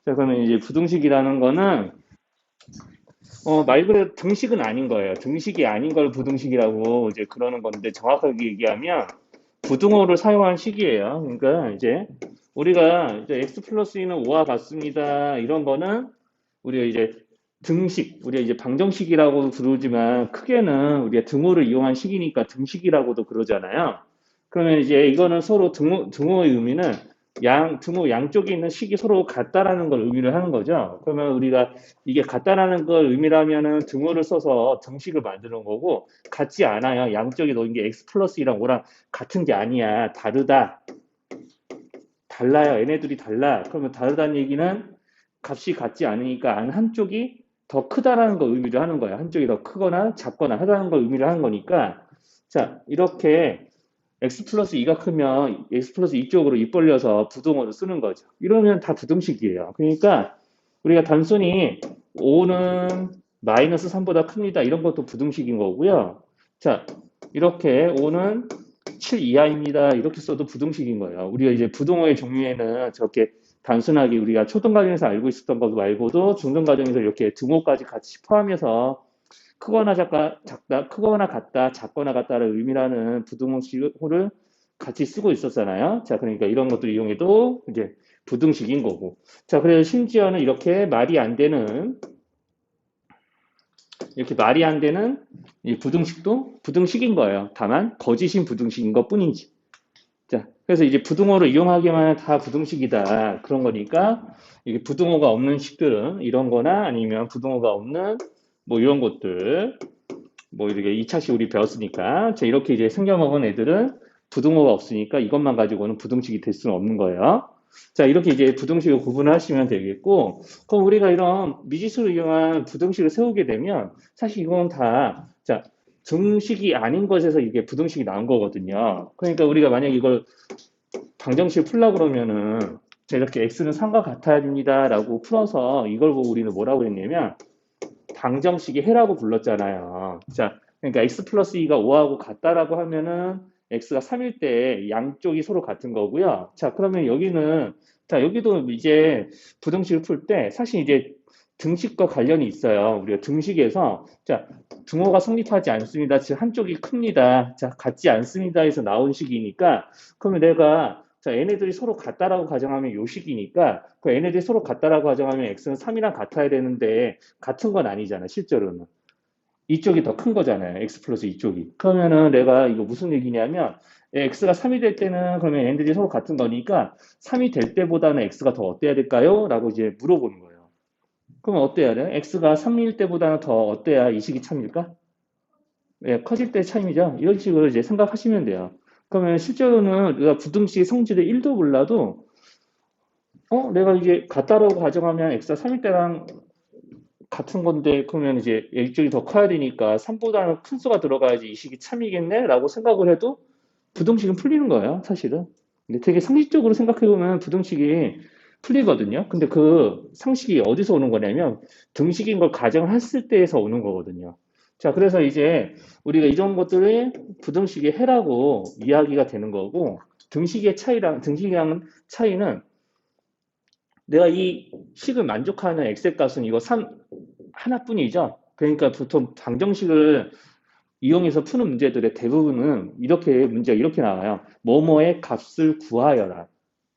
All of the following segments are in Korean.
자, 그러면 이제 부등식이라는 거는 말 그대로 등식은 아닌 거예요. 등식이 아닌 걸 부등식이라고 이제 그러는 건데 정확하게 얘기하면 부등호를 사용한 식이에요. 그러니까 이제 우리가 이제 x 플러스 2는 5와 같습니다. 이런 거는 우리가 이제 등식, 우리가 이제 방정식이라고 부르지만 크게는 우리가 등호를 이용한 식이니까 등식이라고도 그러잖아요. 그러면 이제 이거는 서로 등호의 의미는 등호 양쪽에 있는 식이 서로 같다라는 걸 의미를 하는 거죠. 그러면 우리가 이게 같다라는 걸 의미라면은 등호를 써서 등식을 만드는 거고 같지 않아요. 양쪽에 놓인 게 x 플러스 2랑 5랑 같은 게 아니야. 다르다. 달라요. 얘네들이 달라. 그러면 다르다는 얘기는 값이 같지 않으니까 안 한쪽이 더 크다라는 걸 의미를 하는 거야. 한쪽이 더 크거나 작거나 하다는 걸 의미를 하는 거니까 자 이렇게 x 플러스 2가 크면 x 플러스 2 쪽으로 입 벌려서 부등호를 쓰는 거죠. 이러면 다 부등식이에요. 그러니까 우리가 단순히 5는 마이너스 3보다 큽니다. 이런 것도 부등식인 거고요. 자, 이렇게 5는 7 이하입니다. 이렇게 써도 부등식인 거예요. 우리가 이제 부등호의 종류에는 저렇게 단순하게 우리가 초등과정에서 알고 있었던 것 말고도 중등과정에서 이렇게 등호까지 같이 포함해서 크거나 같다, 작거나 같다를 의미하는 부등호를 같이 쓰고 있었잖아요. 자, 그러니까 이런 것들 이용해도 이제 부등식인 거고. 자, 그래서 심지어는 이렇게 말이 안 되는 이 부등식도 부등식인 거예요. 다만 거짓인 부등식인 것 뿐이지. 자, 그래서 이제 부등호를 이용하기만 하면 다 부등식이다. 그런 거니까 이게 부등호가 없는 식들은 이런 거나 아니면 부등호가 없는 뭐 이런 것들 뭐 이렇게 2차식 우리 배웠으니까 자, 이렇게 이제 생겨먹은 애들은 부등호가 없으니까 이것만 가지고는 부등식이 될 수는 없는 거예요. 자, 이렇게 이제 부등식을 구분을 하시면 되겠고, 그럼 우리가 이런 미지수를 이용한 부등식을 세우게 되면 사실 이건 다, 자, 등식이 아닌 것에서 이게 부등식이 나온 거거든요. 그러니까 우리가 만약 이걸 방정식을 풀려고 그러면은 자, 이렇게 x는 3과 같아야 됩니다라고 풀어서 이걸 보고 우리는 뭐라고 했냐면 방정식의 해라고 불렀잖아요. 자, 그러니까 x 플러스 2가 5하고 같다라고 하면은 x가 3일 때 양쪽이 서로 같은 거고요. 자, 그러면 여기도 이제 부등식을 풀 때 사실 이제 등식과 관련이 있어요. 우리가 등식에서 자, 등호가 성립하지 않습니다. 즉 한쪽이 큽니다. 자, 같지 않습니다. 해서 나온 식이니까 그러면 내가 자, 얘네들이 서로 같다라고 가정하면 요 식이니까 그 얘네들이 서로 같다라고 가정하면 x는 3이랑 같아야 되는데 같은 건 아니잖아, 실제로는. 이쪽이 더 큰 거잖아요. x 플러스 이쪽이. 그러면은 내가 이거 무슨 얘기냐면 x가 3이 될 때는 그러면 얘네들이 서로 같은 거니까 3이 될 때보다는 x가 더 어때야 될까요? 라고 이제 물어보는 거예요. 그러면 어때야 돼? x가 3일 때보다는 더 어때야 이 식이 참일까? 예, 커질 때 차이죠. 이런 식으로 이제 생각하시면 돼요. 그러면 실제로는 우리가 부등식 성질을 1도 몰라도 내가 이게 같다라고 가정하면 x가 3일 때랑 같은 건데 그러면 이제 이쪽이 더 커야 되니까 3보다는 큰 수가 들어가야지 이 식이 참이겠네? 라고 생각을 해도 부등식은 풀리는 거예요, 사실은. 근데 되게 상식적으로 생각해보면 부등식이 풀리거든요. 근데 그 상식이 어디서 오는 거냐면 등식인 걸 가정했을 때에서 오는 거거든요. 자, 그래서 이제 우리가 이런 것들을 부등식의 해라고 이야기가 되는 거고 등식이랑 차이는 내가 이 식을 만족하는 엑셀 값은 이거 3 하나뿐이죠. 그러니까 보통 방정식을 이용해서 푸는 문제들의 대부분은 문제가 이렇게 나와요. 뭐뭐의 값을 구하여라.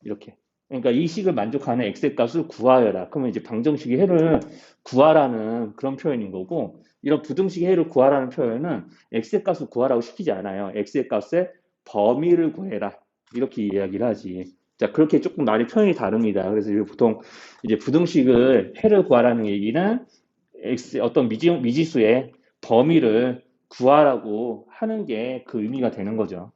이렇게. 그러니까 이 식을 만족하는 엑셀 값을 구하여라. 그러면 이제 방정식의 해를 구하라는 그런 표현인 거고, 이런 부등식의 해를 구하라는 표현은 엑셀 값을 구하라고 시키지 않아요. 엑셀 값의 범위를 구해라. 이렇게 이야기를 하지. 자, 그렇게 조금 말이 표현이 다릅니다. 그래서 보통 이제 부등식을 해를 구하라는 얘기는 어떤 미지수의 범위를 구하라고 하는 게 그 의미가 되는 거죠.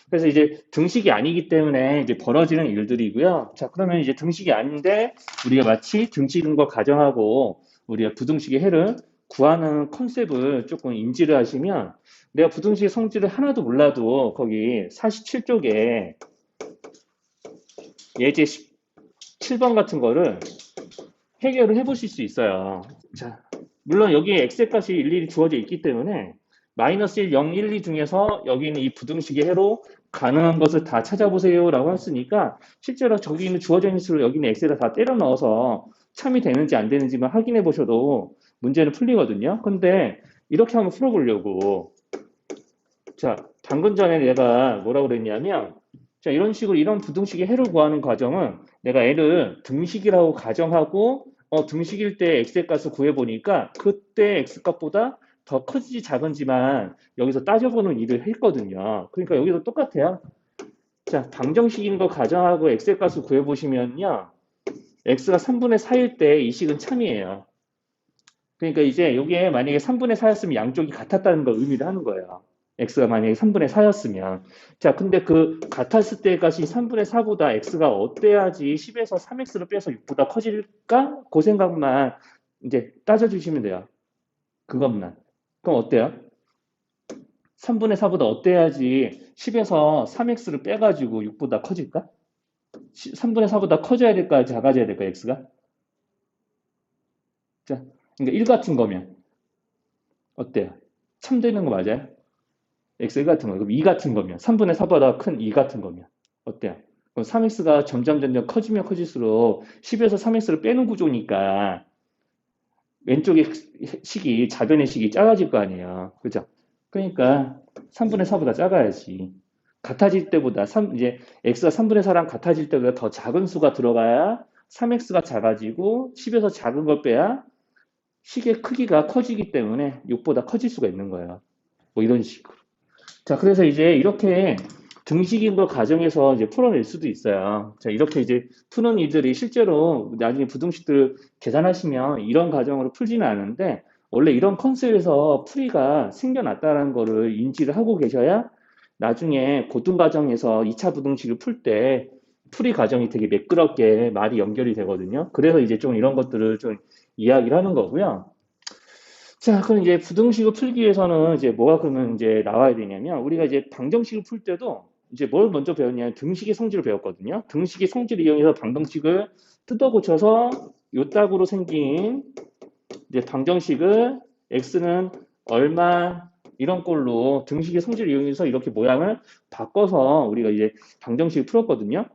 그래서 이제 등식이 아니기 때문에 이제 벌어지는 일들이고요. 자, 그러면 이제 등식이 아닌데 우리가 마치 등식인 걸 가정하고 우리가 부등식의 해를 구하는 컨셉을 조금 인지를 하시면 내가 부등식의 성질을 하나도 몰라도 거기 47쪽에 예제 17번 같은 거를 해결을 해 보실 수 있어요. 자, 물론 여기에 엑셀 값이 일일이 주어져 있기 때문에 마이너스 1, 0, 1, 2 중에서 여기 있는 이 부등식의 해로 가능한 것을 다 찾아보세요라고 했으니까 실제로 저기 있는 주어져 있는 수를 여기 있는 x에다 다 때려 넣어서 참이 되는지 안 되는지만 확인해 보셔도 문제는 풀리거든요. 근데 이렇게 한번 풀어보려고. 자, 방금 전에 내가 뭐라고 그랬냐면, 자, 이런 식으로 이런 부등식의 해를 구하는 과정은 내가 얘를 등식이라고 가정하고, 등식일 때 x의 값을 구해보니까 그때 x값보다 더 커지지 작은지만 여기서 따져보는 일을 했거든요. 그러니까 여기도 똑같아요. 자, 방정식인 거 가정하고 x의 값을 구해보시면요. x가 3분의 4일 때 이 식은 참이에요. 그러니까 이제 여기에 만약에 3분의 4였으면 양쪽이 같았다는 걸 의미를 하는 거예요. x가 만약에 3분의 4였으면. 자, 근데 그 같았을 때 값이 3분의 4보다 x가 어때야지 10에서 3x를 빼서 6보다 커질까? 그 생각만 이제 따져주시면 돼요. 그것만. 그럼 어때요? 3분의 4보다 어때야지 10에서 3x를 빼가지고 6보다 커질까? 3분의 4보다 커져야 될까? 작아져야 될까? x가? 자, 그러니까 1 같은 거면 어때요? 참 되는 거 맞아요? x 같은 거, 그럼 2 같은 거면, 3분의 4보다 큰 2 같은 거면, 어때요? 그럼 3x가 점점 커지면 커질수록 10에서 3x를 빼는 구조니까 왼쪽의 식이, 좌변의 식이 작아질 거 아니에요. 그죠? 그러니까 3분의 4보다 작아야지. 같아질 때보다, 이제 x가 3분의 4랑 같아질 때보다 더 작은 수가 들어가야 3x가 작아지고 10에서 작은 걸 빼야 식의 크기가 커지기 때문에 6보다 커질 수가 있는 거예요. 뭐 이런 식으로. 자, 그래서 이제 이렇게 등식인 걸 가정해서 이제 풀어낼 수도 있어요. 자, 이렇게 이제 푸는 이들이 실제로 나중에 부등식들 계산하시면 이런 가정으로 풀지는 않은데 원래 이런 컨셉에서 풀이가 생겨났다는 거를 인지를 하고 계셔야 나중에 고등 과정에서 2차 부등식을 풀 때 풀이 과정이 되게 매끄럽게 말이 연결이 되거든요. 그래서 이제 좀 이런 것들을 좀 이야기를 하는 거고요. 자, 그럼 이제 부등식을 풀기 위해서는 이제 뭐가 그러면 이제 나와야 되냐면 우리가 이제 방정식을 풀 때도 이제 뭘 먼저 배웠냐면 등식의 성질을 배웠거든요. 등식의 성질을 이용해서 방정식을 뜯어 고쳐서 요 딱으로 생긴 이제 방정식을 x는 얼마 이런 꼴로 등식의 성질을 이용해서 이렇게 모양을 바꿔서 우리가 이제 방정식을 풀었거든요.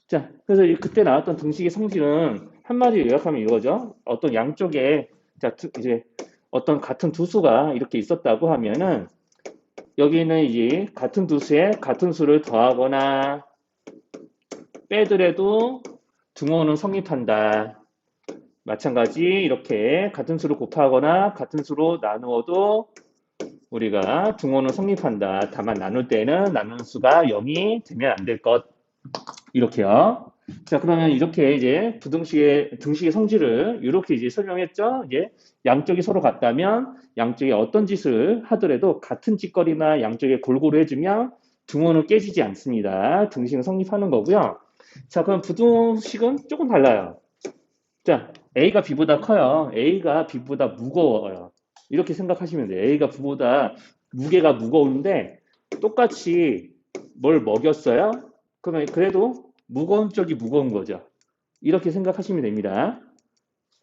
자, 그래서 그때 나왔던 등식의 성질은 한마디로 요약하면 이거죠. 어떤 양쪽에 자, 이제 어떤 같은 두 수가 이렇게 있었다고 하면은 여기는 이제 같은 두 수에 같은 수를 더하거나 빼더라도 등호는 성립한다. 마찬가지 이렇게 같은 수를 곱하거나 같은 수로 나누어도 우리가 등호는 성립한다. 다만 나눌 때는 나누는 수가 0이 되면 안 될 것. 이렇게요. 자, 그러면 이렇게 이제 부등식의 등식의 성질을 이렇게 이제 설명했죠. 이제 양쪽이 서로 같다면 양쪽에 어떤 짓을 하더라도 같은 짓거리나 양쪽에 골고루 해주면 등호는 깨지지 않습니다. 등식은 성립하는 거고요. 자, 그럼 부등식은 조금 달라요. 자, A가 B보다 커요. A가 B보다 무거워요. 이렇게 생각하시면 돼요. A가 B보다 무게가 무거운데 똑같이 뭘 먹였어요? 그러면 그래도 무거운 쪽이 무거운 거죠. 이렇게 생각하시면 됩니다.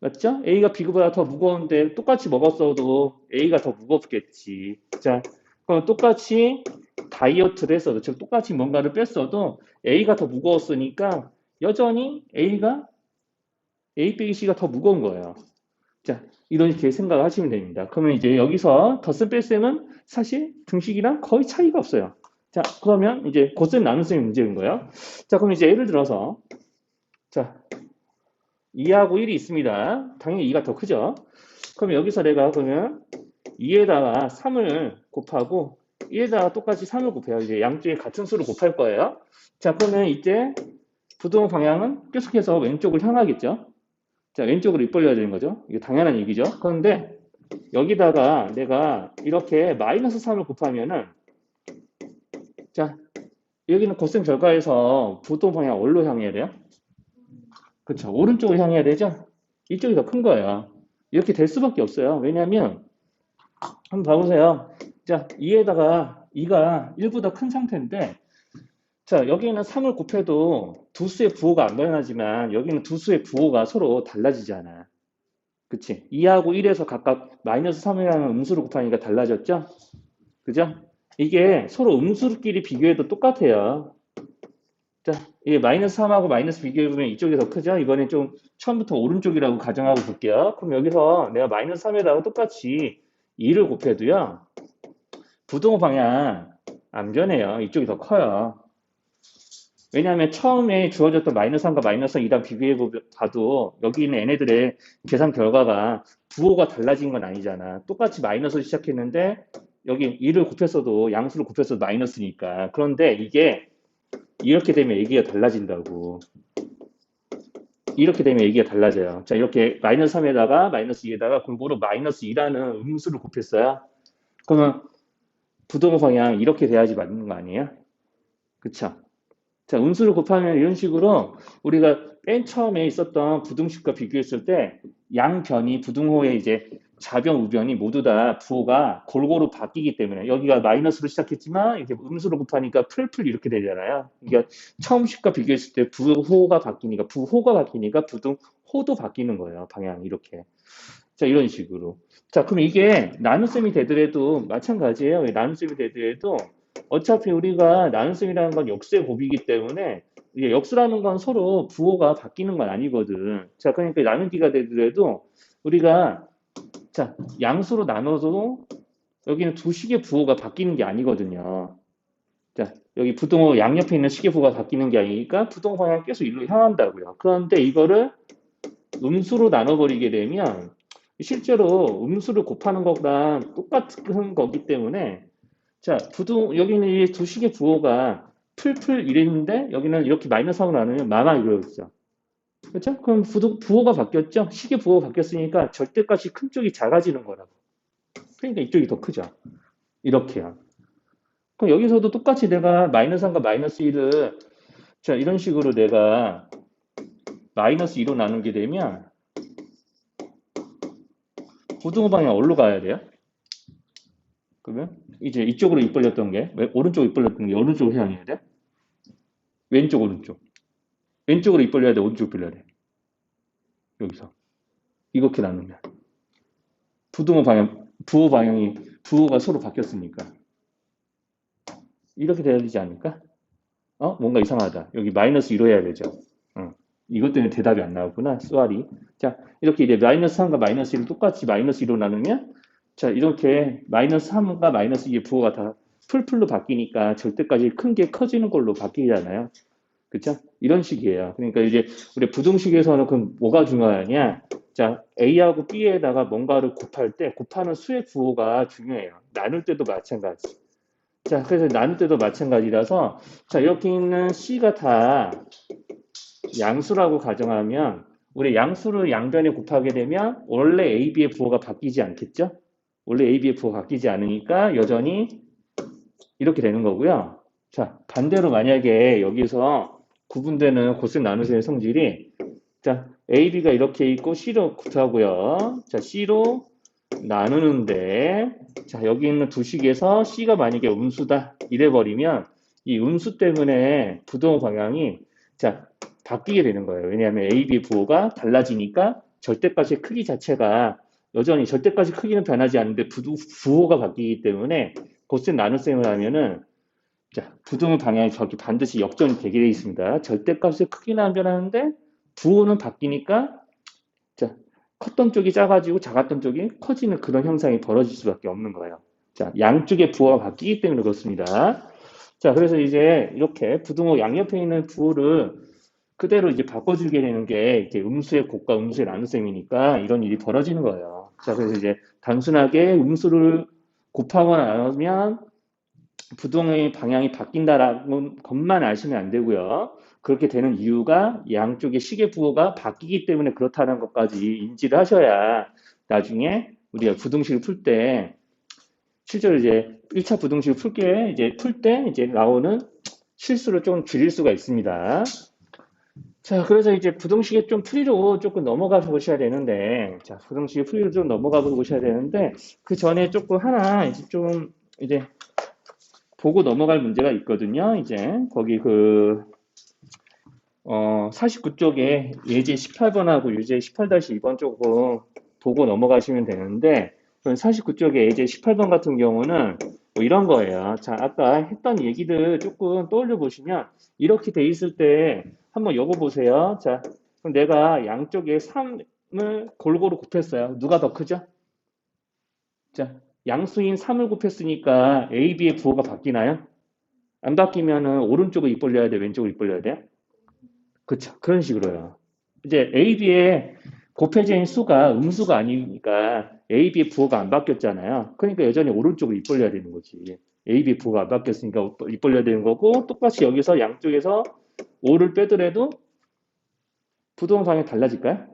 맞죠? A가 B보다 더 무거운데 똑같이 먹었어도 A가 더 무겁겠지. 자, 그럼 똑같이 다이어트를 했어도, 즉 똑같이 뭔가를 뺐어도 A가 더 무거웠으니까 여전히 A 빼기 C가 더 무거운 거예요. 자, 이렇게 생각을 하시면 됩니다. 그러면 이제 여기서 덧셈 뺄셈은 사실 등식이랑 거의 차이가 없어요. 자, 그러면 이제 곱셈 나눗셈이 문제인 거예요. 자, 그럼 이제 예를 들어서 자, 2하고 1이 있습니다. 당연히 2가 더 크죠. 그럼 여기서 내가 그러면 2에다가 3을 곱하고 1에다가 똑같이 3을 곱해요. 이제 양쪽에 같은 수를 곱할 거예요. 자, 그러면 이제 부동 방향은 계속해서 왼쪽을 향하겠죠. 자, 왼쪽으로 입 벌려야 되는 거죠. 이게 당연한 얘기죠. 그런데 여기다가 내가 이렇게 마이너스 3을 곱하면은 자, 여기는 곱셈 결과에서 부동 방향 어디로 향해야 돼요? 그렇죠. 오른쪽으로 향해야 되죠. 이쪽이 더 큰 거예요. 이렇게 될 수밖에 없어요. 왜냐하면 한번 봐보세요. 자, 2에다가 2가 1보다 큰 상태인데 자, 여기는 3을 곱해도 두 수의 부호가 안 변하지만 여기는 두 수의 부호가 서로 달라지잖아. 그치? 2하고 1에서 각각 마이너스 3이라는 음수를 곱하니까 달라졌죠? 그죠? 이게 서로 음수끼리 비교해도 똑같아요. 자, 이게 마이너스 3하고 마이너스 비교해보면 이쪽이 더 크죠? 이번엔 좀 처음부터 오른쪽이라고 가정하고 볼게요. 그럼 여기서 내가 마이너스 3에다가 똑같이 2를 곱해도요. 부동호 방향 안 변해요. 이쪽이 더 커요. 왜냐하면 처음에 주어졌던 마이너스 3과 마이너스 2랑 비교해봐도 여기 있는 얘네들의 계산 결과가 부호가 달라진 건 아니잖아. 똑같이 마이너스로 시작했는데 여기 2를 곱했어도 양수를 곱했어도 마이너스니까. 그런데 이게 이렇게 되면 얘기가 달라진다고. 이렇게 되면 얘기가 달라져요. 자, 이렇게 마이너스 3에다가 마이너스 2에다가 골고루 마이너스 2라는 음수를 곱했어요. 그러면 부동호 방향 이렇게 돼야지 맞는 거 아니에요? 그쵸? 자, 음수를 곱하면 이런 식으로 우리가 맨 처음에 있었던 부등식과 비교했을 때 양변이 부등호의 이제 좌변, 우변이 모두 다 부호가 골고루 바뀌기 때문에 여기가 마이너스로 시작했지만 이렇게 음수로 곱하니까 풀풀 이렇게 되잖아요. 그러니까 처음식과 비교했을 때 부호가 바뀌니까 부등호도 바뀌는 거예요. 방향 이렇게. 자, 이런 식으로. 자, 그럼 이게 나눗셈이 되더라도 마찬가지예요. 나눗셈이 되더라도 어차피 우리가 나눗셈이라는 건 역수의 곱이기 때문에 이게 역수라는 건 서로 부호가 바뀌는 건 아니거든. 자, 그러니까 나누기가 되더라도 우리가 자, 양수로 나눠도 여기는 두 식의 부호가 바뀌는 게 아니거든요. 자, 여기 부등호 양옆에 있는 식의 부호가 바뀌는 게 아니니까 부등호 방향이 계속 일로 향한다고요. 그런데 이거를 음수로 나눠버리게 되면 실제로 음수를 곱하는 거랑 똑같은 거기 때문에 자, 여기는 이 두 식의 부호가 풀풀 이랬는데 여기는 이렇게 마이너스하고 나누면 마마 이루어지죠. 그렇죠? 그럼 부호가 바뀌었죠? 식의 부호가 바뀌었으니까 절대값이 큰 쪽이 작아지는 거라고. 그러니까 이쪽이 더 크죠. 이렇게요. 그럼 여기서도 똑같이 내가 마이너스 3과 마이너스 1을 자, 이런 식으로 내가 마이너스 2로 나누게 되면 부등호 방향 어디로 가야 돼요? 그러면 이제 이쪽으로 입 벌렸던 게 오른쪽 입 벌렸던 게 오른쪽으로 향해야 돼? 왼쪽 오른쪽. 왼쪽으로 입 벌려야 돼? 오른쪽 벌려야 돼? 여기서. 이렇게 나누면. 부호가 서로 바뀌었으니까. 이렇게 돼야 되지 않을까? 뭔가 이상하다. 여기 마이너스 1로 해야 되죠. 이것 때문에 대답이 안 나왔구나. 쏘아리. 자, 이렇게 이제 마이너스 3과 마이너스 1을 똑같이 마이너스 2로 나누면, 자, 이렇게 마이너스 3과 마이너스 2의 부호가 다 풀풀로 바뀌니까 절대까지 큰 게 커지는 걸로 바뀌잖아요. 그쵸? 이런 식이에요. 그러니까 이제 우리 부등식에서는 그럼 뭐가 중요하냐? 자, A하고 B에다가 뭔가를 곱할 때 곱하는 수의 부호가 중요해요. 나눌 때도 마찬가지. 자, 그래서 나눌 때도 마찬가지라서 자, 이렇게 있는 C가 다 양수라고 가정하면 우리 양수를 양변에 곱하게 되면 원래 A, B의 부호가 바뀌지 않겠죠? 원래 A, B의 부호가 바뀌지 않으니까 여전히 이렇게 되는 거고요. 자, 반대로 만약에 여기서 구분되는 곱셈 나누셈의 성질이 자, A, B가 이렇게 있고 C로 곱하고요. 자, C로 나누는데 자, 여기 있는 두 식에서 C가 만약에 음수다 이래버리면 이 음수 때문에 부동호 방향이 자, 바뀌게 되는 거예요. 왜냐하면 A, B 부호가 달라지니까 절대값의 크기 자체가 여전히 절대값의 크기는 변하지 않는데 부호가 바뀌기 때문에 곱셈 나눗셈을 하면은 자, 부등호 방향이 저기 반드시 역전이 되게 되어 있습니다. 절대값의 크기는 안 변하는데 부호는 바뀌니까 자, 컸던 쪽이 작아지고 작았던 쪽이 커지는 그런 현상이 벌어질 수밖에 없는 거예요. 자, 양쪽의 부호가 바뀌기 때문에 그렇습니다. 자, 그래서 이제 이렇게 부등호 양옆에 있는 부호를 그대로 이제 바꿔주게 되는 게 이제 음수의 곱과 음수의 나눗셈이니까 이런 일이 벌어지는 거예요. 자, 그래서 이제 단순하게 음수를 곱하거나 나누면 부동의 방향이 바뀐다라는 것만 아시면 안 되고요. 그렇게 되는 이유가 양쪽의 시계 부호가 바뀌기 때문에 그렇다는 것까지 인지를 하셔야 나중에 우리가 부등식을 풀 때 실제로 이제 1차 부등식을 풀 때 이제 나오는 실수를 좀 줄일 수가 있습니다. 자, 그래서 이제 부등식의 좀 풀이로 조금 넘어가 보셔야 되는데, 자, 부등식의 풀이로 좀 넘어가 보셔야 되는데, 그 전에 조금 하나 이제 좀 이제 보고 넘어갈 문제가 있거든요. 이제 거기 49쪽에 예제 18번하고 유제 18-2번 조금 보고 넘어가시면 되는데 49쪽에 예제 18번 같은 경우는 뭐 이런 거예요. 자, 아까 했던 얘기들 조금 떠올려 보시면 이렇게 돼 있을 때 한번 요거 보세요. 자, 그럼 내가 양쪽에 3을 골고루 곱했어요. 누가 더 크죠? 자, 양수인 3을 곱했으니까 A, B의 부호가 바뀌나요? 안 바뀌면은 오른쪽을 입 벌려야 돼, 왼쪽을 입 벌려야 돼? 그쵸. 그런 식으로요. 이제 A, B의 곱해진 수가 음수가 아니니까 A, B의 부호가 안 바뀌었잖아요. 그러니까 여전히 오른쪽을 입 벌려야 되는 거지. A, B 부호가 안 바뀌었으니까 입 벌려야 되는 거고, 똑같이 여기서 양쪽에서 5를 빼더라도 부동 방향이 달라질까요?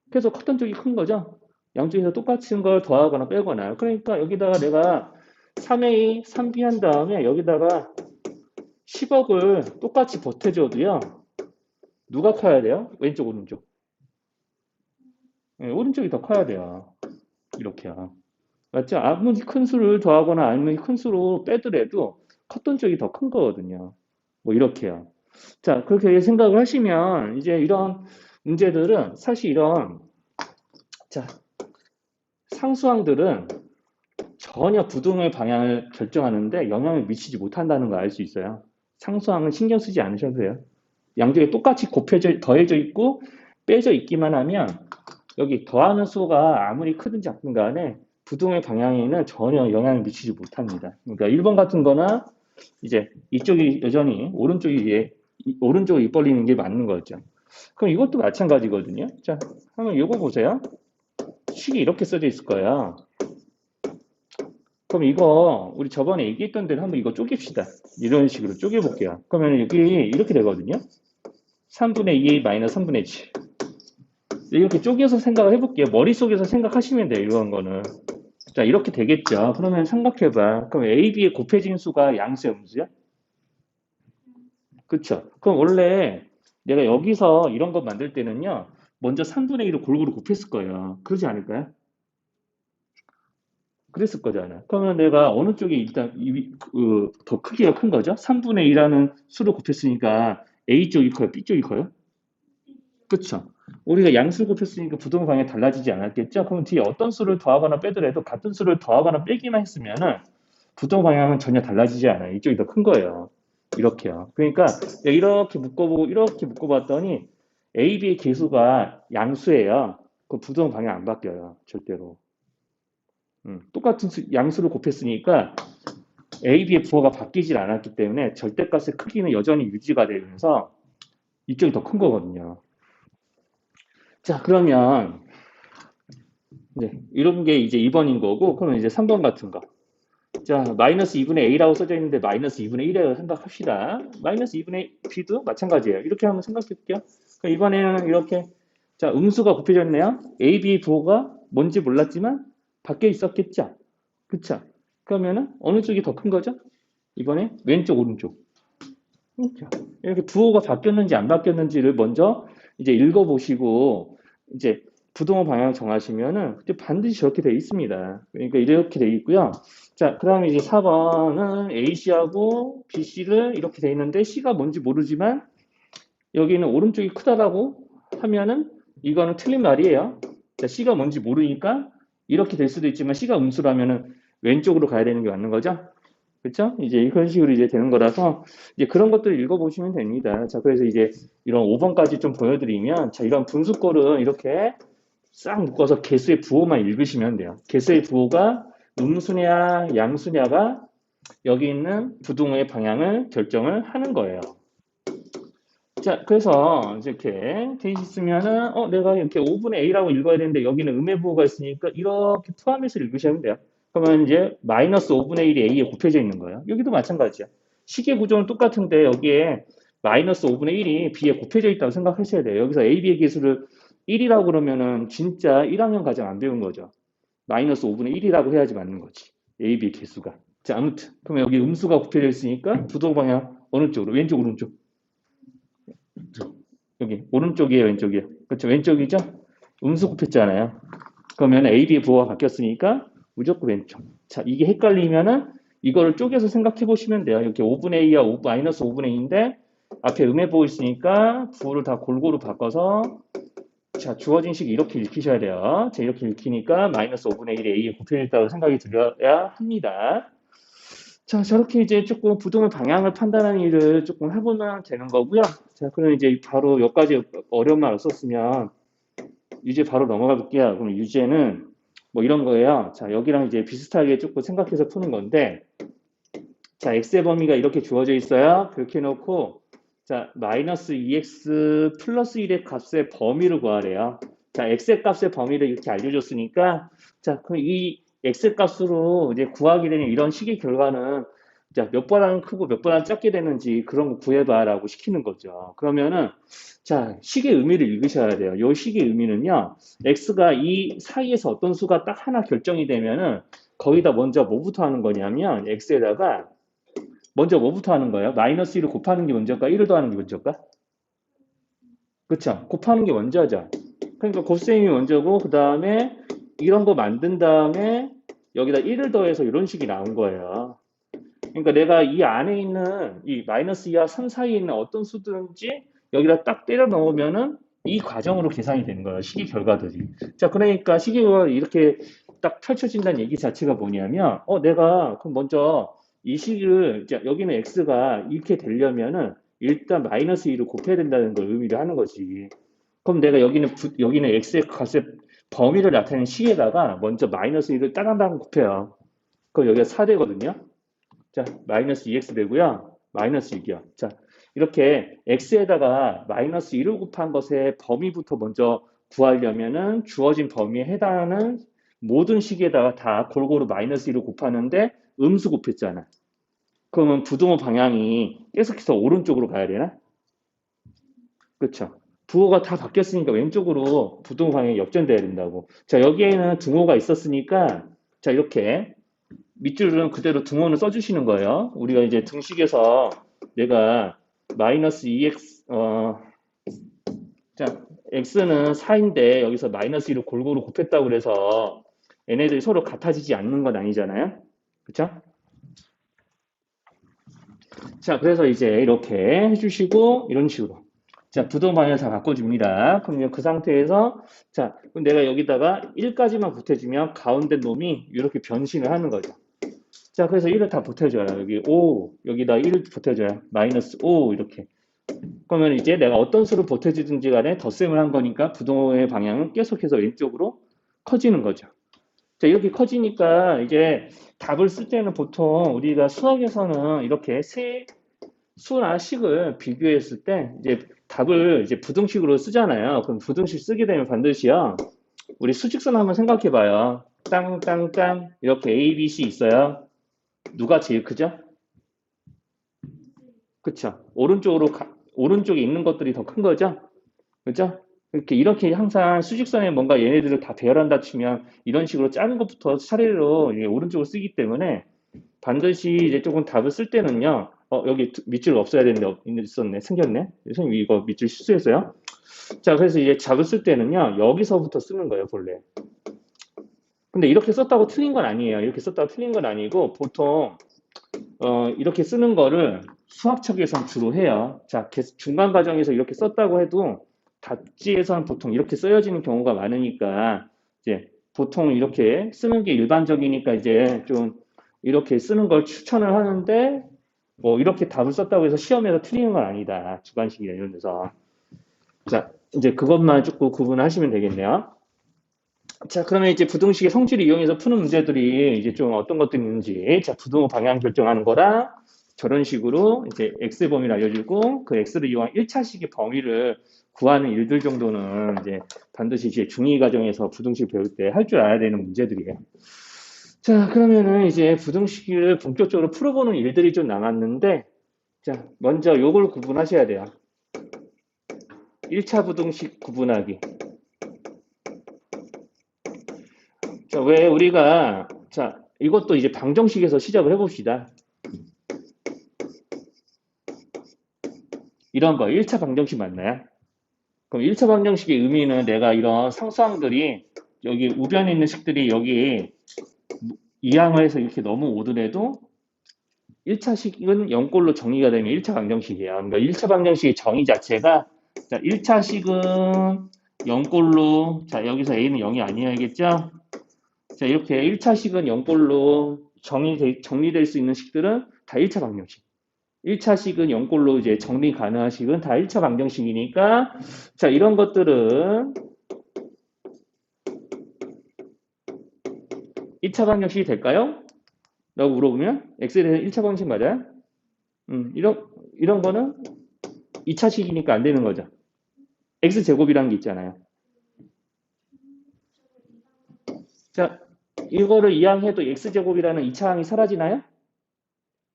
그래서 컸던 쪽이 큰 거죠. 양쪽에서 똑같은 걸 더하거나 빼거나. 그러니까 여기다가 내가 3A, 3B 한 다음에 여기다가 10억을 똑같이 보태줘도요. 누가 커야 돼요? 왼쪽, 오른쪽. 네, 오른쪽이 더 커야 돼요. 이렇게요. 맞죠? 아무리 큰 수를 더하거나 아니면 큰 수로 빼더라도 컸던 쪽이 더 큰 거거든요. 뭐 이렇게요. 자, 그렇게 생각을 하시면 이제 이런 문제들은 사실 이런 자, 상수항들은 전혀 부등의 방향을 결정하는데 영향을 미치지 못한다는 걸 알 수 있어요. 상수항은 신경 쓰지 않으셔도 돼요. 양쪽에 똑같이 곱해져 더해져 있고 빼져 있기만 하면 여기 더하는 수가 아무리 크든 작든 간에 부등의 방향에는 전혀 영향을 미치지 못합니다. 그러니까 1번 같은 거나 이제 이쪽이 여전히 오른쪽으로 입 벌리는 게 맞는 거죠. 그럼 이것도 마찬가지거든요. 자, 한번 이거 보세요. 식이 이렇게 써져 있을 거예요. 그럼 이거 우리 저번에 얘기했던 대로 한번 이거 쪼갭시다. 이런 식으로 쪼개볼게요. 그러면 여기 이렇게 되거든요. 3분의 2 마이너스 3분의 7. 이렇게 쪼개서 생각을 해볼게요. 머릿속에서 생각하시면 돼요. 이런 거는. 자, 이렇게 되겠죠. 그러면 생각해봐. 그럼 A, B의 곱해진 수가 양수야, 음수야? 그쵸? 그럼 원래 내가 여기서 이런 거 만들 때는요. 먼저 3분의 1을 골고루 곱했을 거예요. 그러지 않을까요? 그랬을 거잖아요. 그러면 내가 어느 쪽이 일단 더 크기가 큰 거죠? 3분의 2라는 수를 곱했으니까 A 쪽이 커요? B 쪽이 커요? 그쵸? 우리가 양수를 곱했으니까 부동 방향이 달라지지 않았겠죠? 그럼 뒤에 어떤 수를 더하거나 빼더라도 같은 수를 더하거나 빼기만 했으면은 부동 방향은 전혀 달라지지 않아요. 이쪽이 더 큰 거예요. 이렇게요. 그러니까 이렇게 묶어보고 이렇게 묶어봤더니 A, B의 개수가 양수예요. 그 부동 방향 안 바뀌어요. 절대로. 똑같은 양수를 곱했으니까 A, B의 부호가 바뀌질 않았기 때문에 절대값의 크기는 여전히 유지가 되면서 이쪽이 더 큰 거거든요. 자, 그러면 이런 게 이제 2번인 거고, 그러면 이제 3번 같은 거. 자, 마이너스 2분의 A라고 써져 있는데 마이너스 2분의 1이라고 생각합시다. 마이너스 2분의 B도 마찬가지예요. 이렇게 한번 생각해 볼게요. 그럼 이번에는 이렇게 자, 음수가 곱해졌네요. A, B 부호가 뭔지 몰랐지만 밖에 있었겠죠. 그쵸? 그러면은 어느 쪽이 더 큰 거죠? 이번에 왼쪽, 오른쪽. 그렇죠. 이렇게 부호가 바뀌었는지 안 바뀌었는지를 먼저 이제 읽어보시고 이제 부동호 방향 정하시면은 반드시 저렇게 돼 있습니다. 그러니까 이렇게 돼 있고요. 자, 그 다음에 이제 4번은 AC하고 BC를 이렇게 돼 있는데 C가 뭔지 모르지만 여기는 오른쪽이 크다라고 하면은 이거는 틀린 말이에요. 자, C가 뭔지 모르니까 이렇게 될 수도 있지만 C가 음수라면은 왼쪽으로 가야 되는 게 맞는 거죠. 그렇죠? 이제 이런 식으로 이제 되는 거라서 이제 그런 것들을 읽어보시면 됩니다. 자, 그래서 이제 이런 5번까지 좀 보여드리면 자, 이런 분수꼴은 이렇게 싹 묶어서 개수의 부호만 읽으시면 돼요. 개수의 부호가 음수냐 양수냐가 여기 있는 부등호의 방향을 결정을 하는 거예요. 자, 그래서 이렇게 돼 있으면은 내가 이렇게 5분의 A라고 읽어야 되는데 여기는 음의 부호가 있으니까 이렇게 포함해서 읽으시면 돼요. 그러면 이제 마이너스 5분의 1이 A에 곱해져 있는 거예요. 여기도 마찬가지야. 식의 구조는 똑같은데 여기에 마이너스 5분의 1이 B에 곱해져 있다고 생각하셔야 돼요. 여기서 A, B의 개수를 1이라고 그러면은 진짜 1학년 과정 안 배운 거죠. 마이너스 5분의 1이라고 해야지 맞는 거지. A, B의 개수가. 자, 아무튼. 그러면 여기 음수가 곱해져 있으니까 부동 방향 어느 쪽으로? 왼쪽, 오른쪽? 여기 오른쪽이에요, 왼쪽이에요? 그렇죠, 왼쪽이죠? 음수 곱했잖아요. 그러면 A, B 부호가 바뀌었으니까 무조건 왼쪽. 자, 이게 헷갈리면은 이거를 쪼개서 생각해 보시면 돼요. 이렇게 5분의 2와 마이너스 5분의 2인데 앞에 음의 부호 있으니까 부호를 다 골고루 바꿔서 자, 주어진 식 이렇게 읽히셔야 돼요. 자, 이렇게 읽히니까 마이너스 5분의 1이 A에 곱해져 있다고 생각이 들어야 합니다. 자, 저렇게 이제 조금 부동의 방향을 판단하는 일을 조금 해보면 되는 거고요. 자, 그럼 이제 바로 여기까지 어려운 말 없었으면 유제 바로 넘어가 볼게요. 그럼 유제는 뭐 이런 거예요. 자, 여기랑 이제 비슷하게 조금 생각해서 푸는 건데, 자, x의 범위가 이렇게 주어져 있어요. 그렇게 해놓고, 자, 마이너스 2x 플러스 1의 값의 범위를 구하래요. 자, x의 값의 범위를 이렇게 알려줬으니까, 자, 그럼 이 x 값으로 이제 구하게 되는 이런 식의 결과는, 자, 몇 번은 크고 몇 번은 작게 되는지 그런 거 구해봐라고 시키는 거죠. 그러면은, 자, 식의 의미를 읽으셔야 돼요. 이 식의 의미는요, x가 이 사이에서 어떤 수가 딱 하나 결정이 되면은, 거기다 먼저 뭐부터 하는 거냐면, x에다가 먼저 뭐부터 하는 거예요? 마이너스 1을 곱하는 게 먼저일까? 1을 더하는 게 먼저일까? 그쵸? 곱하는 게 먼저죠. 그러니까 곱셈이 먼저고 그 다음에 이런 거 만든 다음에 여기다 1을 더해서 이런 식이 나온 거예요. 그러니까 내가 이 안에 있는 이 마이너스 2와 3 사이에 있는 어떤 수든지 여기다 딱 때려 넣으면은 이 과정으로 계산이 되는 거예요. 식의 결과들이. 자, 그러니까 식의 결과가 이렇게 딱 펼쳐진다는 얘기 자체가 뭐냐면, 내가 그럼 먼저 이 식을, 자, 여기는 x가 이렇게 되려면은 일단 마이너스 2를 곱해야 된다는 걸 의미를 하는 거지. 그럼 내가 여기는 x의 값의 범위를 나타내는 식에다가 먼저 마이너스 2를 따당당 곱해요. 그럼 여기가 4 되거든요. 자, 마이너스 2x 되고요. 마이너스 6이요. 자, 이렇게 x에다가 마이너스 1을 곱한 것의 범위부터 먼저 구하려면은 주어진 범위에 해당하는 모든 식에다가 다 골고루 마이너스 1을 곱하는데 음수 곱했잖아. 그러면 부등호 방향이 계속해서 오른쪽으로 가야 되나? 그렇죠. 부호가 다 바뀌었으니까 왼쪽으로 부등호 방향이 역전돼야 된다고. 자, 여기에는 등호가 있었으니까 자, 이렇게 밑줄은 그대로 등호는 써주시는 거예요. 우리가 이제 등식에서 내가 마이너스 2x, 자, x는 4인데 여기서 마이너스 1을 골고루 곱했다고 그래서 얘네들이 서로 같아지지 않는 건 아니잖아요. 그쵸? 자, 그래서 이제 이렇게 해주시고 이런 식으로. 자, 부동 방향을 다 바꿔줍니다. 그러면 그 상태에서 자, 그럼 내가 여기다가 1까지만 보태주면 가운데 놈이 이렇게 변신을 하는 거죠. 자, 그래서 1을 다 보태줘요. 여기 5, 여기다 1을 보태줘요. 마이너스 5 이렇게. 그러면 이제 내가 어떤 수를 보태주든지 간에 덧셈을 한 거니까 부동호의 방향은 계속해서 왼쪽으로 커지는 거죠. 자, 이렇게 커지니까 이제 답을 쓸 때는 보통 우리가 수학에서는 이렇게 세 수나 식을 비교했을 때 이제 답을 이제 부등식으로 쓰잖아요. 그럼 부등식 쓰게 되면 반드시요. 우리 수직선 한번 생각해 봐요. 땅땅땅 이렇게 A, B, C 있어요. 누가 제일 크죠? 그쵸? 오른쪽에 있는 것들이 더 큰 거죠? 그죠? 이렇게 항상 수직선에 뭔가 얘네들을 다 배열한다 치면 이런 식으로 작은 것부터 차례로 오른쪽을 쓰기 때문에 반드시 이제 조금 답을 쓸 때는요, 여기 밑줄 없어야 되는데 있었네, 생겼네. 선생님 이거 밑줄 실수했어요. 자, 그래서 이제 답을 쓸 때는요, 여기서부터 쓰는 거예요, 본래. 근데 이렇게 썼다고 틀린 건 아니에요. 이렇게 썼다고 틀린 건 아니고, 보통 이렇게 쓰는 거를 수학책에선 주로 해요. 자, 중간 과정에서 이렇게 썼다고 해도 답지에서는 보통 이렇게 쓰여지는 경우가 많으니까 이제 보통 이렇게 쓰는 게 일반적이니까 이제 좀 이렇게 쓰는 걸 추천을 하는데 뭐 이렇게 답을 썼다고 해서 시험에서 틀리는 건 아니다. 주관식이나 이런 데서. 자, 이제 그것만 조금 구분하시면 되겠네요. 자, 그러면 이제 부등식의 성질을 이용해서 푸는 문제들이 이제 좀 어떤 것들이 있는지, 자, 부등호 방향 결정하는 거랑 저런 식으로 이제 x 범위를 알려주고 그 x를 이용한 1차식의 범위를 구하는 일들 정도는 이제 반드시 이제 중2 과정에서 부등식 배울 때 할 줄 알아야 되는 문제들이에요. 자, 그러면은 이제 부등식을 본격적으로 풀어보는 일들이 좀 남았는데, 자, 먼저 요걸 구분하셔야 돼요. 1차 부등식 구분하기. 자, 왜 우리가, 자, 이것도 이제 방정식에서 시작을 해봅시다. 이런 거, 1차 방정식 맞나요? 그럼 1차 방정식의 의미는 내가 이런 상수항들이, 여기 우변에 있는 식들이 여기 이항을 해서 이렇게 넘어오더라도 1차식은 0꼴로 정의가 되면 1차 방정식이에요. 그러니까 1차 방정식의 정의 자체가, 자, 1차식은 0꼴로, 자, 여기서 A는 0이 아니어야겠죠? 자, 이렇게 1차식은 0꼴로 정리될 수 있는 식들은 다 1차 방정식. 1차식은 0꼴로 이제 정리 가능한 식은 다 1차 방정식이니까, 자, 이런 것들은 1차 방정식이 될까요? 라고 물어보면, x에 대한 1차 방정식 맞아요? 이런 거는 2차식이니까 안 되는 거죠. x제곱이라는 게 있잖아요. 자, 이거를 이항해도 x제곱이라는 2차항이 사라지나요?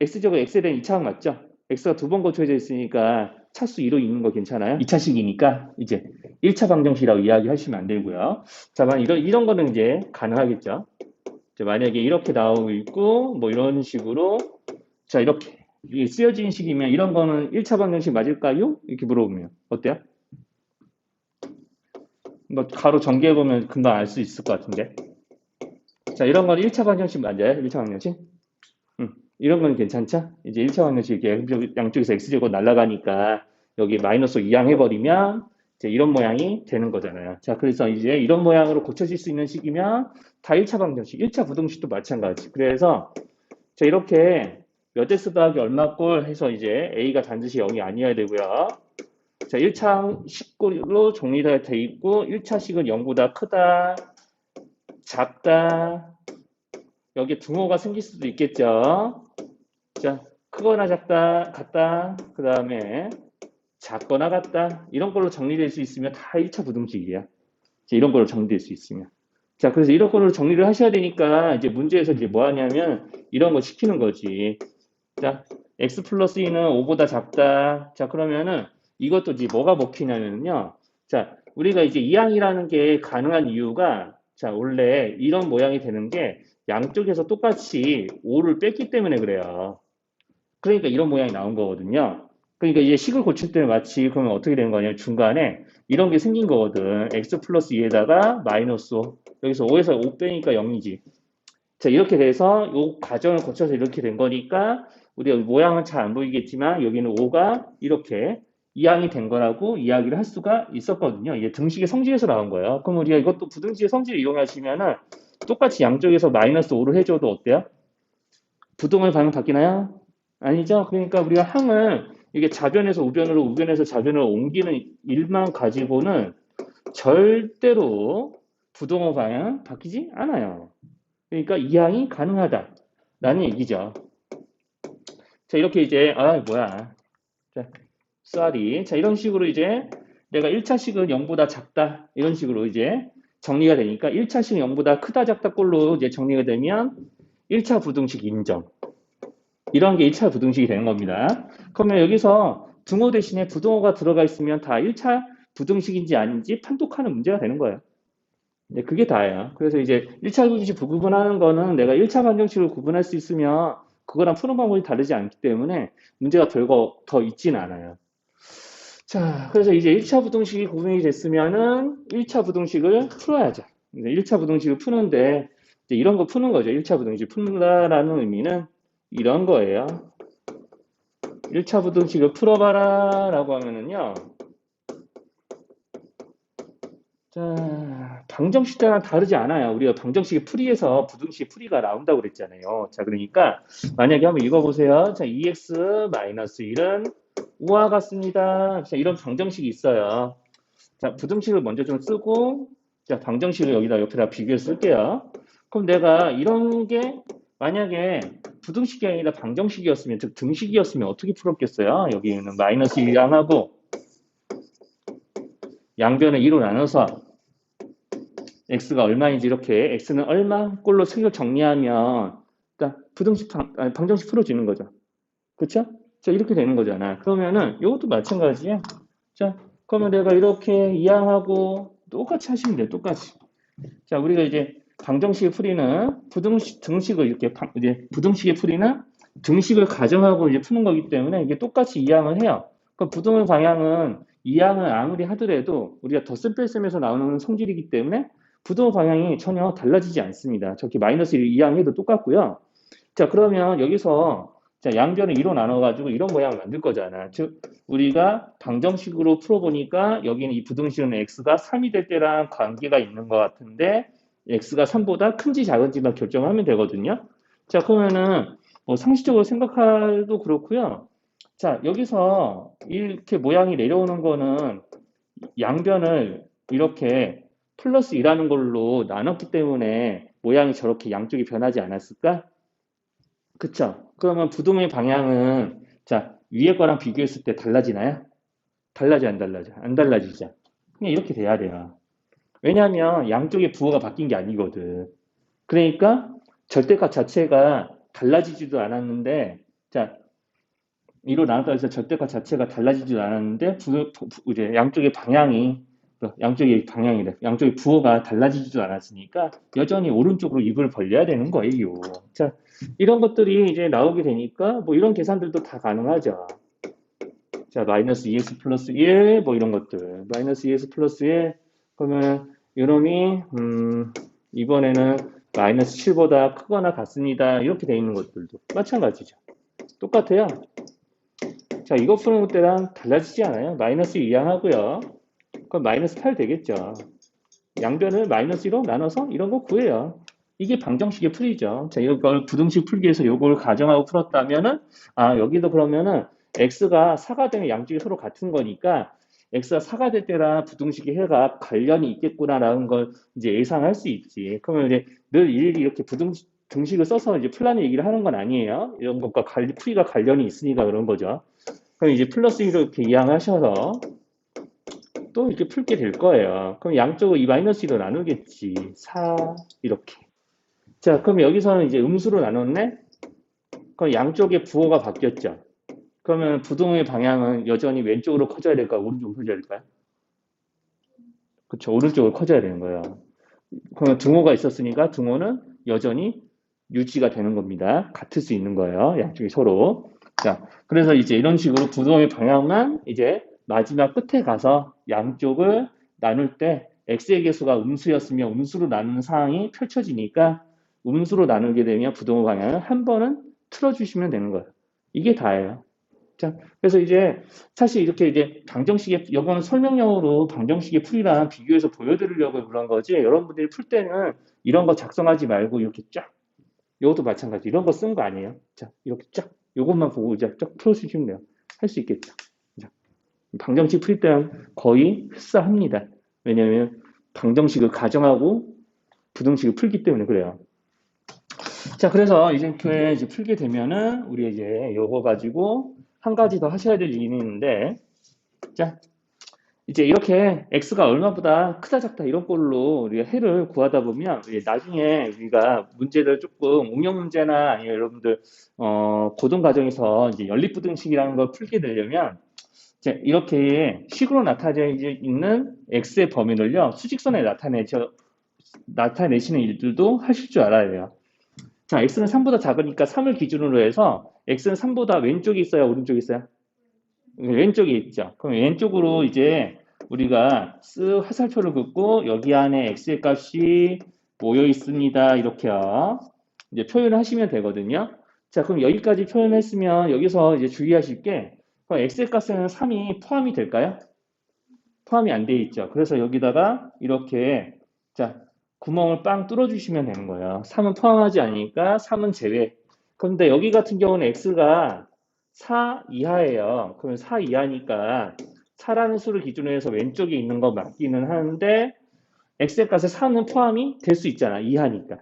x제곱 x에 대한 2차항 맞죠? x가 두 번 거쳐져 있으니까 차수 2로 있는 거 괜찮아요? 2차식이니까 이제 1차 방정식이라고 이야기하시면 안 되고요. 자, 이런 거는 이제 가능하겠죠. 만약에 이렇게 나오고 있고 뭐 이런 식으로 자 이렇게 쓰여진 식이면 이런 거는 1차 방정식 맞을까요? 이렇게 물어보면 어때요? 뭐 가로 전개해보면 금방 알 수 있을 것 같은데. 자, 이런 건 1차 방정식 맞아요? 1차 방정식? 이런 건 괜찮죠? 이제 1차 방정식 이렇게 양쪽에서 x제곱 날아가니까 여기 마이너스 이항해버리면 이제 이런 모양이 되는 거잖아요. 자, 그래서 이제 이런 모양으로 고쳐질 수 있는 식이면 다 1차 방정식, 1차 부등식도 마찬가지. 그래서 자, 이렇게 몇 x 더하기 얼마 꼴 해서 이제 a가 반드시 0이 아니어야 되고요. 자, 1차 식꼴로 정리가 돼 있고 1차식은 0보다 크다, 작다, 여기 등호가 생길 수도 있겠죠. 자, 크거나 작다, 같다, 그 다음에 작거나 같다, 이런 걸로 정리될 수 있으면 다 1차 부등식이야. 이런 걸로 정리될 수 있으면. 자, 그래서 이런 걸로 정리를 하셔야 되니까 이제 문제에서 이제 뭐 하냐면 이런 거 시키는 거지. 자, x 플러스 2는 5보다 작다. 자, 그러면은 이것도 이제 뭐가 먹히냐면요. 자, 우리가 이제 이항이라는 게 가능한 이유가 자, 원래 이런 모양이 되는 게 양쪽에서 똑같이 5를 뺐기 때문에 그래요. 그러니까 이런 모양이 나온 거거든요. 그러니까 이제 식을 고칠 때 마치 그러면 어떻게 되는 거냐면 중간에 이런 게 생긴 거거든. x 플러스 2에다가 마이너스 5. 여기서 5에서 5 빼니까 0이지. 자, 이렇게 돼서 이 과정을 거쳐서 이렇게 된 거니까 우리가 모양은 잘 안 보이겠지만 여기는 5가 이렇게 이항이 된 거라고 이야기를 할 수가 있었거든요. 이게 등식의 성질에서 나온 거예요. 그럼 우리가 이것도 부등식의 성질을 이용하시면은 똑같이 양쪽에서 마이너스 5를 해줘도 어때요? 부등호의 방향 바뀌나요? 아니죠. 그러니까 우리가 항을 이게 좌변에서 우변으로 우변에서 좌변으로 옮기는 일만 가지고는 절대로 부등호 방향 바뀌지 않아요. 그러니까 이항이 가능하다라는 얘기죠. 자, 이렇게 이제 뭐야. 자, 쏘리. 자, 이런 식으로 이제 내가 1차식은 0보다 작다 이런 식으로 이제 정리가 되니까 1차식은 0보다 크다 작다 꼴로 이제 정리가 되면 1차 부등식 인정. 이런 게 1차 부등식이 되는 겁니다. 그러면 여기서 등호 대신에 부등호가 들어가 있으면 다 1차 부등식인지 아닌지 판독하는 문제가 되는 거예요. 네, 그게 다예요. 그래서 이제 1차 부등식 구분하는 거는 내가 1차 방정식을 구분할 수 있으면 그거랑 푸는 방법이 다르지 않기 때문에 문제가 별거 더 있지는 않아요. 자, 그래서 이제 1차 부등식이 구분이 됐으면은 1차 부등식을 풀어야죠. 1차 부등식을 푸는데 이제 이런 거 푸는 거죠. 1차 부등식 푼다라는 의미는 이런 거예요. 1차 부등식을 풀어봐라 라고 하면은요. 자, 방정식 때랑 다르지 않아요. 우리가 방정식의 풀이에서 부등식 풀이가 나온다고 그랬잖아요. 자, 그러니까 만약에 한번 읽어보세요. 자, 2x-1은 5와 같습니다. 자, 이런 방정식이 있어요. 자, 부등식을 먼저 좀 쓰고 자, 방정식을 여기다 옆에다 비교해 쓸게요. 그럼 내가 이런 게 만약에 부등식이 아니라 방정식이었으면 즉 등식이었으면 어떻게 풀었겠어요? 여기는 마이너스 1항하고 양변을 2로 나눠서 x가 얼마인지 이렇게 x는 얼마 꼴로 식을 정리하면 그러니까 방정식 풀어지는 거죠. 그렇죠? 자, 이렇게 되는 거잖아. 그러면은 이것도 마찬가지야. 자, 그러면 내가 이렇게 이항하고 똑같이 하시면 돼요. 똑같이. 자, 우리가 이제 방정식의 풀이는 등식을 이렇게 이제 부등식의 풀이는 등식을 가정하고 이제 푸는 거기 때문에 이게 똑같이 이항을 해요. 그러니까 부등의 방향은 이항을 아무리 하더라도 우리가 덧셈뺄셈에서 나오는 성질이기 때문에 부등의 방향이 전혀 달라지지 않습니다. 저렇게 마이너스 1 이항해도 똑같고요. 자, 그러면 여기서 자, 양변을 2로 나눠가지고 이런 모양을 만들 거잖아. 즉, 우리가 방정식으로 풀어보니까 여기는 이 부등식은 x가 3이 될 때랑 관계가 있는 것 같은데 x가 3보다 큰지 작은지만 결정하면 되거든요. 자, 그러면은 뭐 상식적으로 생각해도 그렇고요. 자, 여기서 이렇게 모양이 내려오는 거는 양변을 이렇게 플러스 2라는 걸로 나눴기 때문에 모양이 저렇게 양쪽이 변하지 않았을까? 그쵸? 그러면 부동의 방향은 자, 위에 거랑 비교했을 때 달라지나요? 달라져, 안 달라져? 안 달라지죠? 그냥 이렇게 돼야 돼요. 왜냐하면 양쪽의 부호가 바뀐 게 아니거든. 그러니까 절대값 자체가 달라지지도 않았는데, 자, 이로 나눴다 해서 절대값 자체가 달라지지도 않았는데, 이제 양쪽의 부호가 달라지지도 않았으니까, 여전히 오른쪽으로 입을 벌려야 되는 거예요. 자, 이런 것들이 이제 나오게 되니까, 뭐 이런 계산들도 다 가능하죠. 자, 마이너스 2x 플러스 1, 뭐 이런 것들. 마이너스 2x 플러스 1, 그러면 요놈이, 이번에는 마이너스 7보다 크거나 같습니다. 이렇게 돼 있는 것들도 마찬가지죠. 똑같아요. 자, 이거 푸는 때랑 달라지지 않아요. 마이너스 2 이항하고요. 그럼 마이너스 8 되겠죠. 양변을 마이너스 1로 나눠서 이런 거 구해요. 이게 방정식의 풀이죠. 자, 이걸 부등식 풀기 위해서 이걸 가정하고 풀었다면은, 아, 여기도 그러면은, x가 4가 되면 양쪽이 서로 같은 거니까, x가 4가 될 때랑 부등식의 해가 관련이 있겠구나라는 걸 이제 예상할 수 있지. 그러면 이제 늘 일일이 이렇게 등식을 써서 이제 풀라는 얘기를 하는 건 아니에요. 이런 것과 풀이가 관련이 있으니까 그런 거죠. 그럼 이제 플러스 1로 이렇게 이항하셔서, 또 이렇게 풀게 될 거예요. 그럼 양쪽을 이 마이너스 1로 나누겠지. 4, 이렇게. 자, 그럼 여기서는 이제 음수로 나눴네? 그럼 양쪽의 부호가 바뀌었죠. 그러면 부동의 방향은 여전히 왼쪽으로 커져야 될까요? 오른쪽으로 커져야 될까요? 그렇죠. 오른쪽으로 커져야 되는 거예요. 그러면 등호가 있었으니까 등호는 여전히 유지가 되는 겁니다. 같을 수 있는 거예요. 양쪽이 서로. 자, 그래서 이제 이런 식으로 부동의 방향만 이제 마지막 끝에 가서 양쪽을 나눌 때 x의 개수가 음수였으면 음수로 나누는 상황이 펼쳐지니까 음수로 나누게 되면 부동의 방향을 한 번은 틀어주시면 되는 거예요. 이게 다예요. 자, 그래서 이제 사실 이렇게 이제 방정식의 이거는 설명용으로 방정식의 풀이랑 비교해서 보여드리려고 그런 거지. 여러분들이 풀 때는 이런 거 작성하지 말고 이렇게 쫙, 이것도 마찬가지. 이런 거 쓴 거 아니에요. 자, 이렇게 쫙, 이것만 보고 이제 쫙 풀어주시면 돼요. 할 수 있겠죠. 자, 방정식 풀 때는 거의 흡사합니다. 왜냐면 방정식을 가정하고 부등식을 풀기 때문에 그래요. 자, 그래서 이제 풀게 되면은 우리 이제 요거 가지고 한 가지 더 하셔야 될 일이 있는데, 자, 이제 이렇게 x가 얼마보다 크다 작다 이런 걸로 우리가 해를 구하다 보면 나중에 우리가 문제를 조금 응용 문제나 아니면 여러분들 고등 과정에서 이제 연립부등식이라는 걸 풀게 되려면 이제 이렇게 식으로 나타져 있는 x의 범위를요 수직선에 나타내시는 일들도 하실 줄 알아야 돼요. 자, x는 3보다 작으니까 3을 기준으로 해서 x는 3보다 왼쪽에 있어요, 오른쪽에 있어요? 왼쪽에 있죠. 그럼 왼쪽으로 이제 우리가 쓱 화살표를 긋고 여기 안에 x의 값이 모여 있습니다. 이렇게요. 이제 표현을 하시면 되거든요. 자, 그럼 여기까지 표현했으면 여기서 이제 주의하실 게 그럼 x의 값에는 3이 포함이 될까요? 포함이 안 돼 있죠. 그래서 여기다가 이렇게 자 구멍을 빵 뚫어 주시면 되는 거예요. 3은 포함하지 않으니까 3은 제외. 그런데 여기 같은 경우는 x가 4 이하예요. 그러면 4 이하니까 4라는 수를 기준으로 해서 왼쪽에 있는 거 맞기는 하는데 x의 값에 4는 포함이 될 수 있잖아. 이하니까.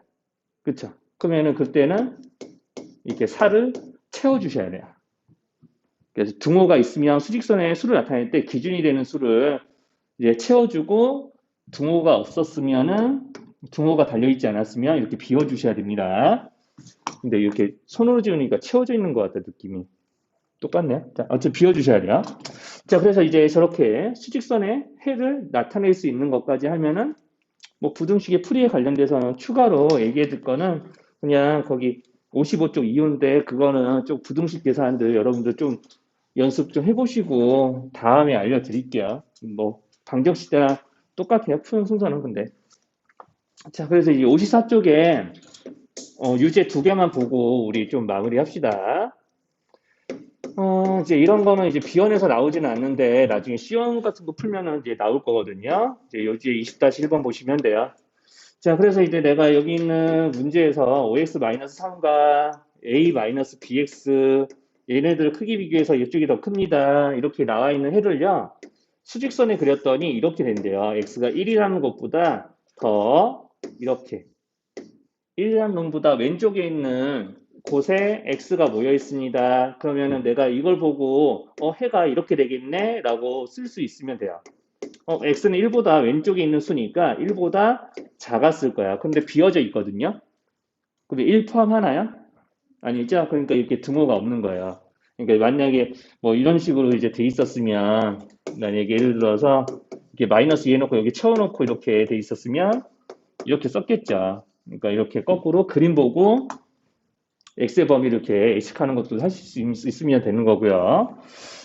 그쵸? 그러면은 그때는 이렇게 4를 채워 주셔야 돼요. 그래서 등호가 있으면 수직선의 수를 나타낼 때 기준이 되는 수를 이제 채워주고 등호가 없었으면은 등호가 달려있지 않았으면 이렇게 비워주셔야 됩니다. 근데 이렇게 손으로 지우니까 채워져 있는 것 같다 느낌이 똑같네요. 자, 어차피 비워주셔야 돼요. 자, 그래서 이제 저렇게 수직선의 해를 나타낼 수 있는 것까지 하면은 뭐 부등식의 풀이에 관련돼서는 추가로 얘기해 줄 거는 그냥 거기 55쪽 이유인데 그거는 좀 부등식 계산들 여러분들 좀 연습 좀 해보시고 다음에 알려드릴게요. 뭐 방정식 때랑 똑같아요. 푸는 순서는 근데. 자, 그래서 이 54쪽에 유제 두 개만 보고 우리 좀 마무리 합시다. 이제 이런 거는 이제 비원에서 나오지는 않는데 나중에 시험 같은 거 풀면은 이제 나올 거거든요. 이제 요지에 20-1번 보시면 돼요. 자, 그래서 이제 내가 여기 있는 문제에서 OX-3과 A-BX 얘네들 크기 비교해서 이쪽이 더 큽니다. 이렇게 나와 있는 해를요. 수직선에 그렸더니 이렇게 된대요. x가 1이라는 것보다 더 이렇게 1이라는 놈보다 왼쪽에 있는 곳에 x가 모여 있습니다. 그러면은 내가 이걸 보고 해가 이렇게 되겠네 라고 쓸 수 있으면 돼요. x는 1보다 왼쪽에 있는 수니까 1보다 작았을 거야. 근데 비어져 있거든요. 그럼 1 포함하나요? 아니죠? 그러니까 이렇게 등호가 없는 거예요. 그러니까 만약에 뭐 이런 식으로 이제 돼 있었으면, 만약에 예를 들어서 이렇게 마이너스 2 해놓고 여기 채워놓고 이렇게 돼 있었으면 이렇게 썼겠죠. 그러니까 이렇게 거꾸로 그림 보고 x의 범위를 이렇게 예측하는 것도 하실 수 있으면 되는 거고요.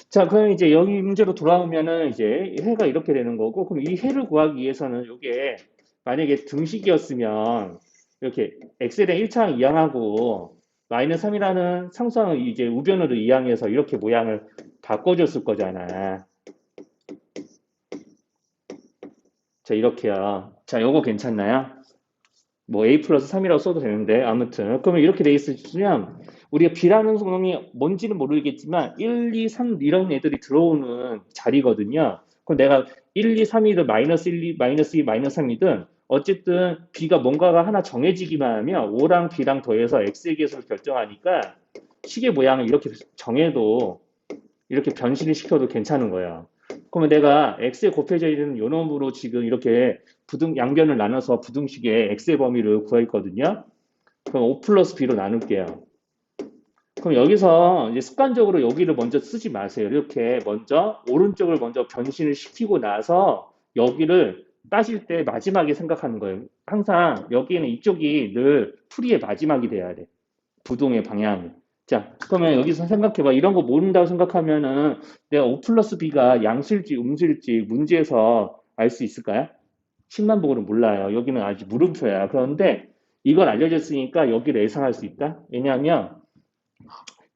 자, 그럼 이제 여기 문제로 돌아오면은 이제 해가 이렇게 되는 거고, 그럼 이 해를 구하기 위해서는 이게 만약에 등식이었으면 이렇게 x에 대한 1차항 이항하고 마이너스 3이라는 상수항을 이제 우변으로 이항해서 이렇게 모양을 바꿔줬을 거잖아. 자, 이렇게요. 자, 요거 괜찮나요? 뭐 a 플러스 3이라고 써도 되는데 아무튼 그러면 이렇게 돼 있으면 우리가 b라는 놈이 뭔지는 모르겠지만 1, 2, 3 이런 애들이 들어오는 자리거든요. 그럼 내가 1, 2, 3이든 마이너스 1, 2, 마이너스 2, 마이너스 3이든 어쨌든 b가 뭔가가 하나 정해지기만 하면 5랑 b랑 더해서 x의 개수를 결정하니까 식의 모양을 이렇게 정해도 이렇게 변신을 시켜도 괜찮은 거예요. 그러면 내가 x에 곱해져 있는 요 놈으로 지금 이렇게 양변을 나눠서 부등식의 x의 범위를 구했거든요. 그럼 5 플러스 b로 나눌게요. 그럼 여기서 이제 습관적으로 여기를 먼저 쓰지 마세요. 이렇게 먼저 오른쪽을 먼저 변신을 시키고 나서 여기를 따질 때 마지막에 생각하는 거예요. 항상 여기는 이쪽이 늘 풀이의 마지막이 돼야 돼. 부동의 방향. 자, 그러면 여기서 생각해봐. 이런 거 모른다고 생각하면은 내가 O 플러스 B가 양수일지 음수일지 문제에서 알 수 있을까요? 식만 보고는 몰라요. 여기는 아직 물음표야. 그런데 이걸 알려줬으니까 여기를 예상할 수 있다. 왜냐하면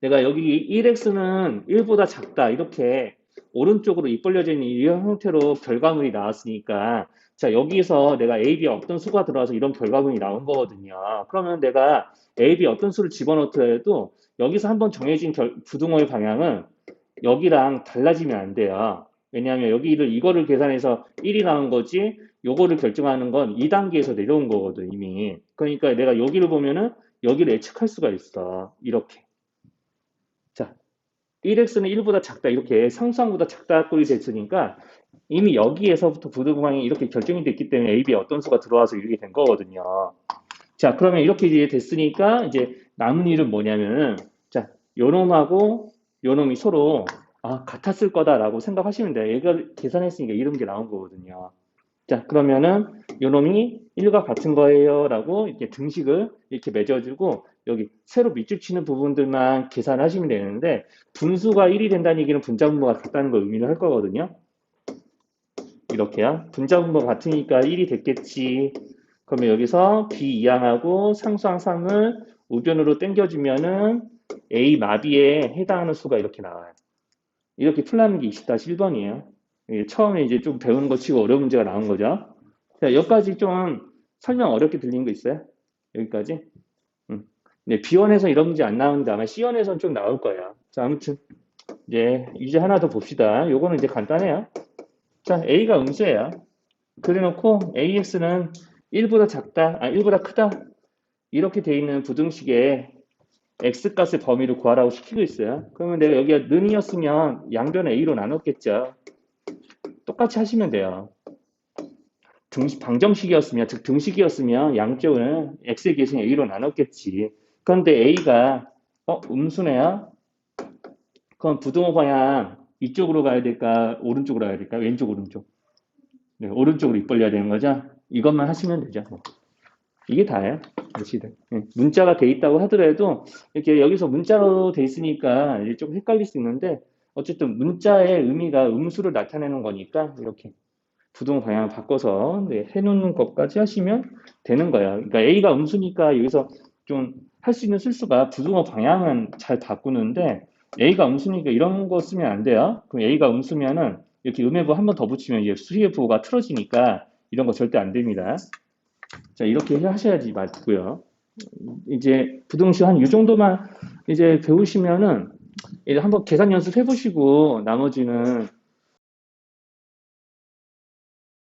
내가 여기 1x는 1보다 작다. 이렇게 오른쪽으로 입 벌려져 있는 이런 형태로 결과물이 나왔으니까 자, 여기서 내가 A, B에 어떤 수가 들어와서 이런 결과물이 나온 거거든요. 그러면 내가 A, B 어떤 수를 집어넣더라도 여기서 한번 정해진 부등호의 방향은 여기랑 달라지면 안 돼요. 왜냐하면 이거를 계산해서 1이 나온 거지 요거를 결정하는 건 2단계에서 내려온 거거든 이미. 그러니까 내가 여기를 보면은 여기를 예측할 수가 있어. 이렇게. 자, 1x는 1보다 작다 이렇게 상수항보다 작다 꼴이 됐으니까 이미 여기에서부터 부등호방이 이렇게 결정이 됐기 때문에 A, B에 어떤 수가 들어와서 이렇게 된 거거든요. 자, 그러면 이렇게 이제 됐으니까 이제 남은 일은 뭐냐면은 자, 요놈하고 요놈이 서로 같았을 거다라고 생각하시면 돼요. 얘가 계산했으니까 이런 게 나온 거거든요. 자, 그러면은 요놈이 1과 같은 거예요 라고 이렇게 등식을 이렇게 맺어주고 여기 세로 밑줄 치는 부분들만 계산하시면 되는데 분수가 1이 된다는 얘기는 분자분모가 같다는 걸 의미를 할 거거든요. 이렇게요. 분자분모가 같으니까 1이 됐겠지. 그러면 여기서 B 이항하고 상수항 3을 우변으로 당겨주면은 A 마비에 해당하는 수가 이렇게 나와요. 이렇게 풀라는 게 20-1번이에요. 처음에 이제 좀 배우는 거 치고 어려운 문제가 나온 거죠. 자, 여기까지 좀 설명 어렵게 들린 거 있어요? 여기까지? 네, B원에서 이런 문제 안 나오는데 아마 C원에서는 좀 나올 거예요. 자, 아무튼 이제 유제 하나 더 봅시다. 요거는 이제 간단해요. 자, A가 음수예요. 그래놓고 AX는 1보다 작다, 1보다 크다. 이렇게 돼 있는 부등식에 X값의 범위를 구하라고 시키고 있어요. 그러면 내가 여기가 는이었으면 양변을 A로 나눴겠죠. 똑같이 하시면 돼요. 방정식이었으면, 즉 등식이었으면 양쪽은 x의 계승 a로 나눴겠지. 그런데 a가 음수네요. 그럼 부등호 방향 이쪽으로 가야 될까? 오른쪽으로 가야 될까? 왼쪽 오른쪽. 네, 오른쪽으로 입 벌려야 되는 거죠. 이것만 하시면 되죠. 이게 다예요. 사실은. 문자가 돼 있다고 하더라도 이렇게 여기서 문자로 돼 있으니까 좀 헷갈릴 수 있는데 어쨌든 문자의 의미가 음수를 나타내는 거니까 이렇게 부동 방향을 바꿔서 해놓는 것까지 하시면 되는 거예요. 그러니까 A가 음수니까 여기서 좀 할 수 있는 실수가 부등호 방향은 잘 바꾸는데 A가 음수니까 이런 거 쓰면 안 돼요. 그럼 A가 음수면은 이렇게 음해부 한 번 더 붙이면 이제 수리의 부호가 틀어지니까 이런 거 절대 안 됩니다. 자, 이렇게 하셔야지 맞고요. 이제 부등식 한 이 정도만 이제 배우시면은 이제 한번 계산 연습 해보시고 나머지는